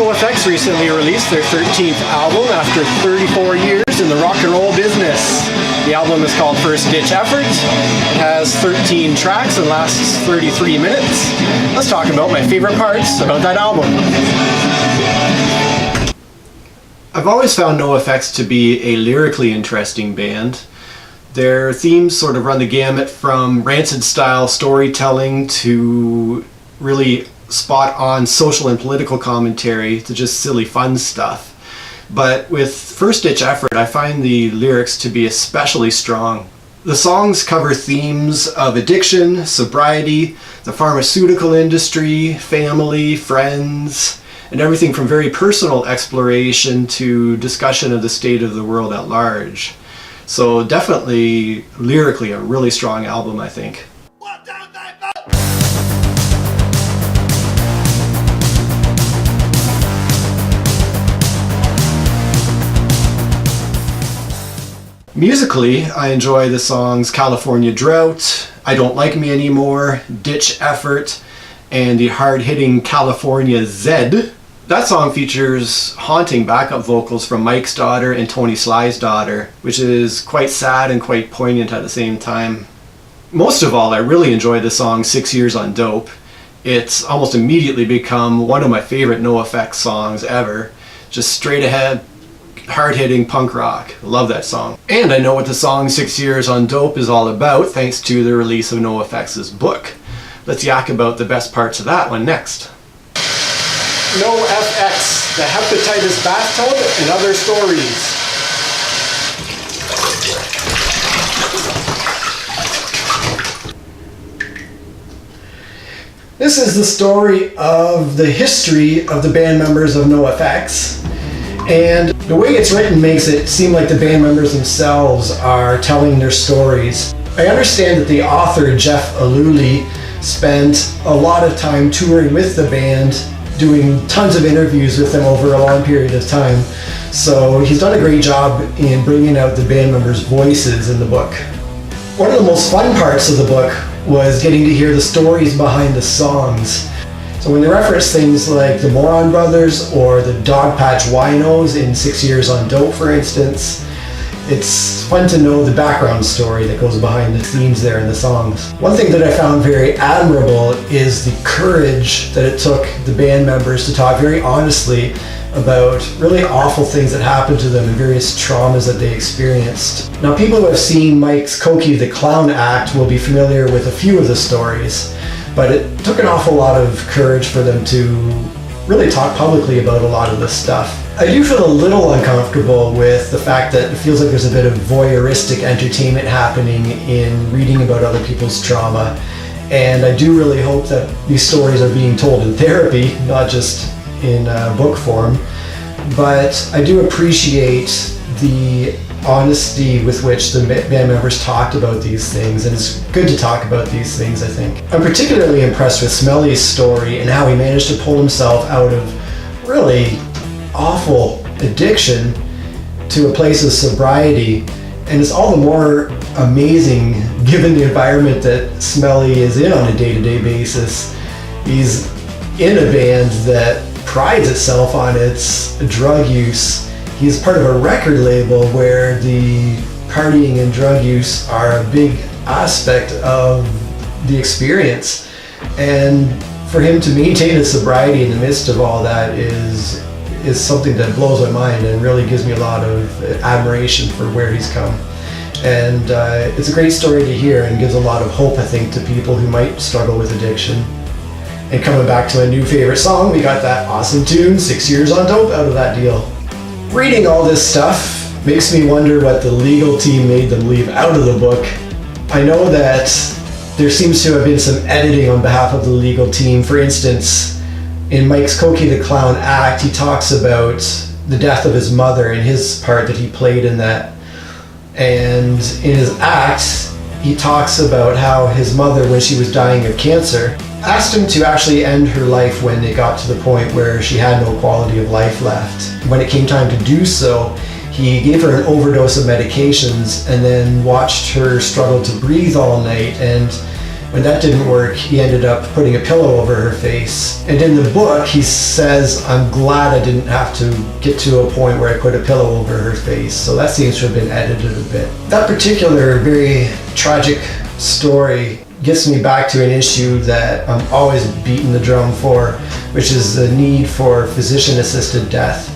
NOFX recently released their 13th album after 34 years in the rock and roll business. The album is called First Ditch Effort. It has 13 tracks and lasts 33 minutes. Let's talk about my favorite parts about that album. I've always found NOFX to be a lyrically interesting band. Their themes sort of run the gamut from rancid-style storytelling to really spot-on social and political commentary to just silly fun stuff. But with First Ditch Effort, I find the lyrics to be especially strong. The songs cover themes of addiction, sobriety, the pharmaceutical industry, family, friends, and everything from very personal exploration to discussion of the state of the world at large. So definitely, lyrically, a really strong album, I think. Musically, I enjoy the songs California Drought, I Don't Like Me Anymore, Ditch Effort, and the hard-hitting California Z. That song features haunting backup vocals from Mike's daughter and Tony Sly's daughter, which is quite sad and quite poignant at the same time. Most of all, I really enjoy the song 6 Years on Dope. It's almost immediately become one of my favorite NOFX songs ever. Just straight ahead, hard-hitting punk rock. Love that song. And I know what the song 6 Years on Dope is all about thanks to the release of NOFX's book. Let's yak about the best parts of that one next. NOFX, the Hepatitis Bathtub and Other Stories. This is the story of the history of the band members of NOFX. And the way it's written makes it seem like the band members themselves are telling their stories. I understand that the author, Jeff Aluli, spent a lot of time touring with the band, doing tons of interviews with them over a long period of time. So he's done a great job in bringing out the band members' voices in the book. One of the most fun parts of the book was getting to hear the stories behind the songs. So when they reference things like the Moron Brothers or the Dogpatch Winos in 6 Years on Dope, for instance, it's fun to know the background story that goes behind the themes there in the songs. One thing that I found very admirable is the courage that it took the band members to talk very honestly about really awful things that happened to them and various traumas that they experienced. Now, people who have seen Mike's Cokie the Clown act will be familiar with a few of the stories, but it took an awful lot of courage for them to really talk publicly about a lot of this stuff. I do feel a little uncomfortable with the fact that it feels like there's a bit of voyeuristic entertainment happening in reading about other people's trauma, and I do really hope that these stories are being told in therapy, not just in book form. But I do appreciate the honesty with which the band members talked about these things, and it's good to talk about these things, I think. I'm particularly impressed with Smelly's story and how he managed to pull himself out of really awful addiction to a place of sobriety, and it's all the more amazing given the environment that Smelly is in on a day-to-day basis. He's in a band that prides itself on its drug use. He's part of a record label where the partying and drug use are a big aspect of the experience. And for him to maintain his sobriety in the midst of all that is something that blows my mind and really gives me a lot of admiration for where he's come. And it's a great story to hear and gives a lot of hope, I think, to people who might struggle with addiction. And coming back to a new favorite song, we got that awesome tune, 6 Years on Dope, out of that deal. Reading all this stuff makes me wonder what the legal team made them leave out of the book. I know that there seems to have been some editing on behalf of the legal team. For instance, in Mike's Cokie the Clown act, he talks about the death of his mother and his part that he played in that. And in his act, he talks about how his mother, when she was dying of cancer, asked him to actually end her life when it got to the point where she had no quality of life left. When it came time to do so, he gave her an overdose of medications and then watched her struggle to breathe all night. And When that didn't work, he ended up putting a pillow over her face. And in the book, he says, "I'm glad I didn't have to get to a point where I put a pillow over her face." So that seems to have been edited a bit. That particular very tragic story gets me back to an issue that I'm always beating the drum for, which is the need for physician-assisted death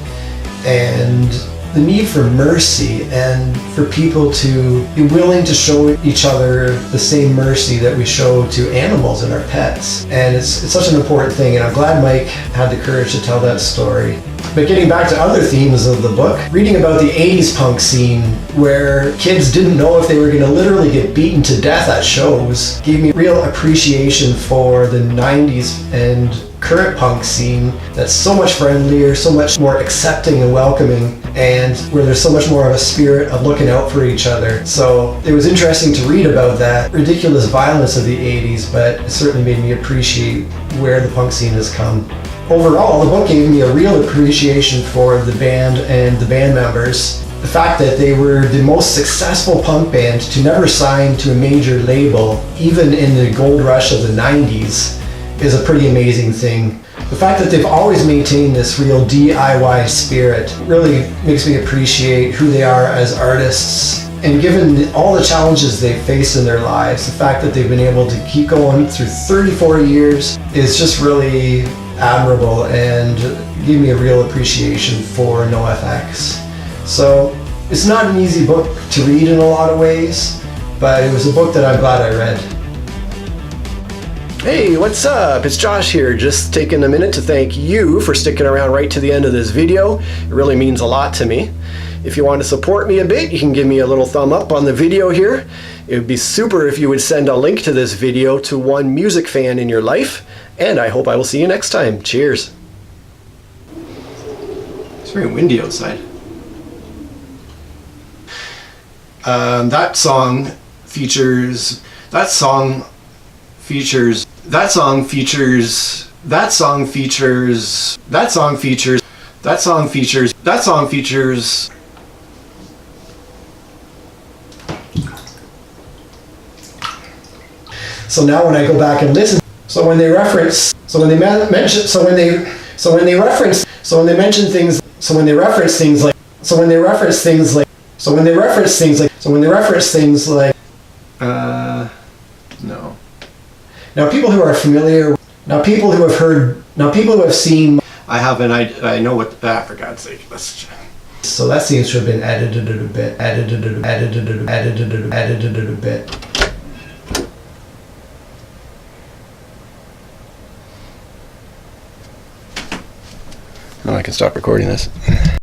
and the need for mercy, and for people to be willing to show each other the same mercy that we show to animals and our pets. And it's such an important thing, and I'm glad Mike had the courage to tell that story. But getting back to other themes of the book, reading about the 80s punk scene where kids didn't know if they were going to literally get beaten to death at shows gave me real appreciation for the 90s and current punk scene that's so much friendlier, so much more accepting and welcoming, and where there's so much more of a spirit of looking out for each other. So it was interesting to read about that ridiculous violence of the 80s, but it certainly made me appreciate where the punk scene has come. Overall, the book gave me a real appreciation for the band and the band members. The fact that they were the most successful punk band to never sign to a major label, even in the gold rush of the 90s, is a pretty amazing thing. The fact that they've always maintained this real DIY spirit really makes me appreciate who they are as artists. And given all the challenges they've faced in their lives, the fact that they've been able to keep going through 34 years is just really admirable and gave me a real appreciation for NOFX. So it's not an easy book to read in a lot of ways, but it was a book that I'm glad I read. Hey, what's up? It's Josh here, just taking a minute to thank you for sticking around right to the end of this video. It really means a lot to me. If you want to support me a bit, you can give me a little thumb up on the video here. It would be super if you would send a link to this video to one music fan in your life, and I hope I will see you next time. Cheers. It's very windy outside. That song features So now when I go back and listen, when they reference things like no. Now people who have seen, I know what, for God's sake, so that seems to have been edited a bit. Oh, I can stop recording this.